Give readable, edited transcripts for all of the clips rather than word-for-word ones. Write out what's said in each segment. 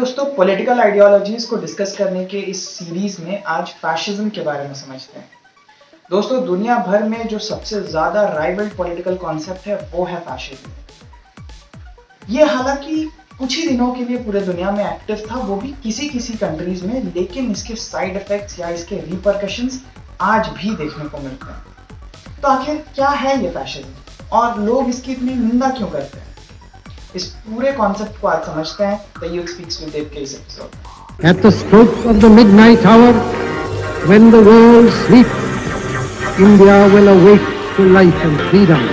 दोस्तों, political ideologies को discuss करने के इस सीरीज में आज फैशिज्म के बारे में समझते हैं। दोस्तों, दुनिया भर में जो सबसे ज्यादा राइवल पॉलिटिकल कॉन्सेप्ट है वो है फैशिज्म। ये हालांकि कुछ ही दिनों के लिए पूरे दुनिया में एक्टिव था, वो भी किसी किसी कंट्रीज में, लेकिन इसके साइड इफेक्ट्स या इसके रिपरकशंस आज भी देखने को मिलते हैं। तो आखिर क्या है ये फैशिज्म और लोग इसकी इतनी निंदा क्यों करते हैं? इस पूरे कॉन्सेप्ट को आज समझते हैं द यूथ स्पीक्स विद देव के इस episode. At the stroke of the midnight hour, when the world sleeps, India will awake to life and freedom.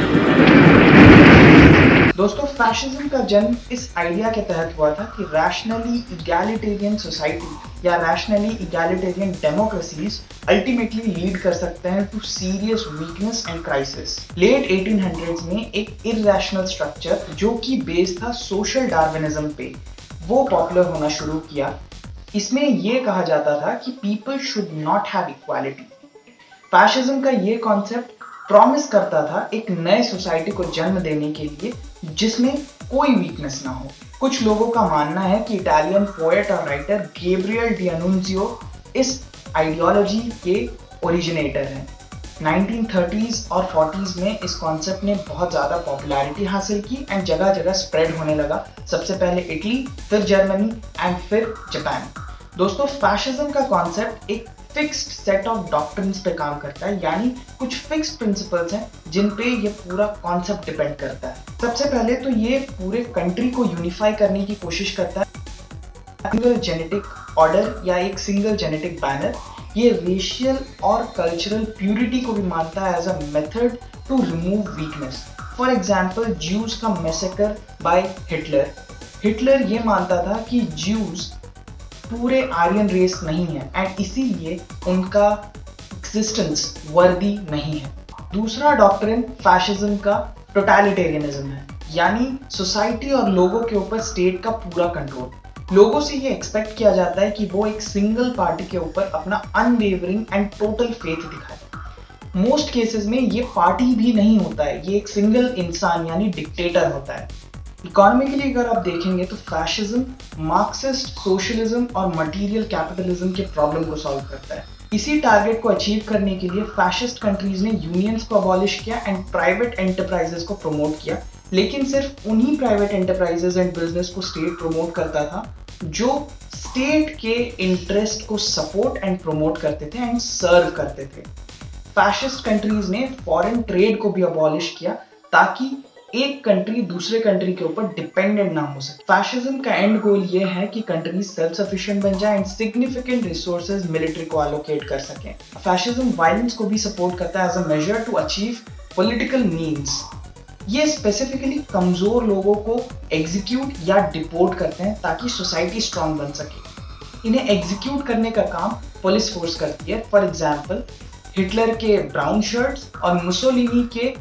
दोस्तों, फैशिज्म का जन्म इस आइडिया के तहत हुआ था कि रैशनली इगैलिटेरियन सोसाइटी या rationally egalitarian democracies ultimately lead कर सकते हैं to serious weakness and crisis. Late 1800s में एक इरैशनल स्ट्रक्चर जो कि बेस्ड था सोशल डार्विनिज्म पे, वो पॉपुलर होना शुरू किया। इसमें यह कहा जाता था कि people should not have equality. Fascism का ये कॉन्सेप्ट प्रॉमिस करता था एक नए सोसाइटी को जन्म देने के लिए जिसमें कोई वीकनेस ना हो। कुछ लोगों का मानना है कि इटालियन पोएट और राइटर गैब्रियल ड'अनूजियो इस आइडियोलॉजी के ओरिजिनेटर हैं। 1930s और 40s में इस कॉन्सेप्ट ने बहुत ज़्यादा पॉपुलैरिटी हासिल की एंड जगह जगह स्प्रेड होने लगा। सबसे पहले इटली, फिर जर्मनी एंड फिर जापान। दोस्तों, फैशिज्म का कॉन्सेप्ट एक फिक्स्ड सेट ऑफ डॉक्ट्रिन्स पे काम करता है, यानी कुछ फिक्स्ड प्रिंसिपल्स हैं जिन पे ये पूरा कॉन्सेप्ट डिपेंड करता है। सबसे पहले तो ये पूरे कंट्री को यूनिफाई करने की कोशिश करता है। सिंगल जेनेटिक ऑर्डर या एक सिंगल जेनेटिक बैनर, ये रेशियल और कल्चरल प्यूरिटी को भी मानता है as a method to remove weakness. For example, Jews का मैसेकर बाय हिटलर ये मानता था कि ज्यूज पूरे आर्यन रेस नहीं है एंड इसीलिए उनका एग्जिस्टेंस वर्दी नहीं है। दूसरा डॉक्ट्रिन फैशिज्म का टोटलिटेरियनिज्म है, यानी सोसाइटी और लोगों के ऊपर स्टेट का पूरा कंट्रोल। लोगों से ये एक्सपेक्ट किया जाता है कि वो एक सिंगल पार्टी के ऊपर अपना अनवेवरिंग एंड टोटल फेथ दिखाए। मोस्ट केसेस में ये पार्टी भी नहीं होता है, ये एक सिंगल इंसान यानी डिक्टेटर होता है। इकोनॉमिकली अगर आप देखेंगे तो फैशिज्म मार्क्सिस्ट सोशलिज्म और मटेरियल कैपिटलिज्म के प्रॉब्लम को सॉल्व करता है। इसी टारगेट को अचीव करने के लिए फैशिस्ट कंट्रीज ने यूनियंस को अबॉलिश किया एंड प्राइवेट एंटरप्राइजेस को प्रमोट किया, लेकिन सिर्फ उन्हीं प्राइवेट एंटरप्राइजेस एंड बिजनेस को स्टेट प्रमोट करता था जो स्टेट के इंटरेस्ट को सपोर्ट एंड प्रमोट करते थे एंड सर्व करते थे। फैशिस्ट कंट्रीज ने फॉरेन ट्रेड को भी अबॉलिश किया ताकि एक कंट्री दूसरे कंट्री के ऊपर डिपेंडेंट ना हो सके। फैशिज्म का एंड गोल ये है कि कंट्री सेल्फ सफिशिएंट बन जाए एंड सिग्निफिकेंट रिसोर्सेज मिलिट्री को एलोकेट कर सकें। फैशिज्म वायलेंस को भी सपोर्ट करता है as a major to achieve political means. ये स्पेसिफिकली कमजोर लोगों को एग्जीक्यूट या डिपोर्ट करते हैं ताकि सोसाइटी स्ट्रांग बन सके। इन्हें एग्जीक्यूट करने का काम पुलिस फोर्स करती है। फॉर एग्जाम्पल, हिटलर के ब्राउन शर्ट्स और मुसोलिनी के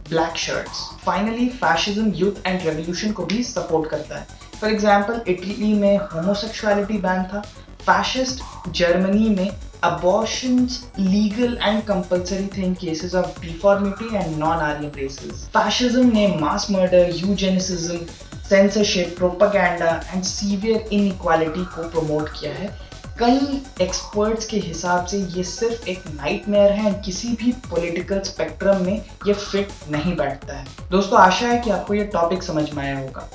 black shirts. Finally, fascism youth and revolution को भी सपोर्ट करता है। फॉर एग्जाम्पल, इटली में होमोसेक्सुअलिटी बैन था। फैशिस्ट जर्मनी में अबॉर्शंस लीगल एंड कंपल्सरी थे in cases of deformity and non Aryan races. Fascism ने mass murder, eugenicism, censorship, propaganda and severe inequality को प्रमोट किया है। कई एक्सपर्ट्स के हिसाब से ये सिर्फ एक नाइटमेयर है, किसी भी पॉलिटिकल स्पेक्ट्रम में ये फिट नहीं बैठता है। दोस्तों, आशा है कि आपको ये टॉपिक समझ में आया होगा।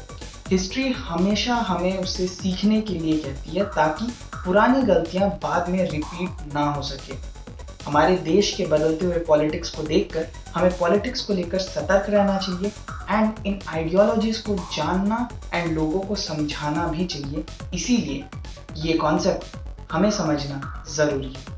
हिस्ट्री हमेशा हमें उससे सीखने के लिए कहती है ताकि पुरानी गलतियां बाद में रिपीट ना हो सके। हमारे देश के बदलते हुए पॉलिटिक्स को देखकर हमें पॉलिटिक्स को लेकर सतर्क रहना चाहिए एंड इन आइडियोलॉजीज को जानना एंड लोगों को समझाना भी चाहिए। इसीलिए ये कॉन्सेप्ट हमें समझना जरूरी है।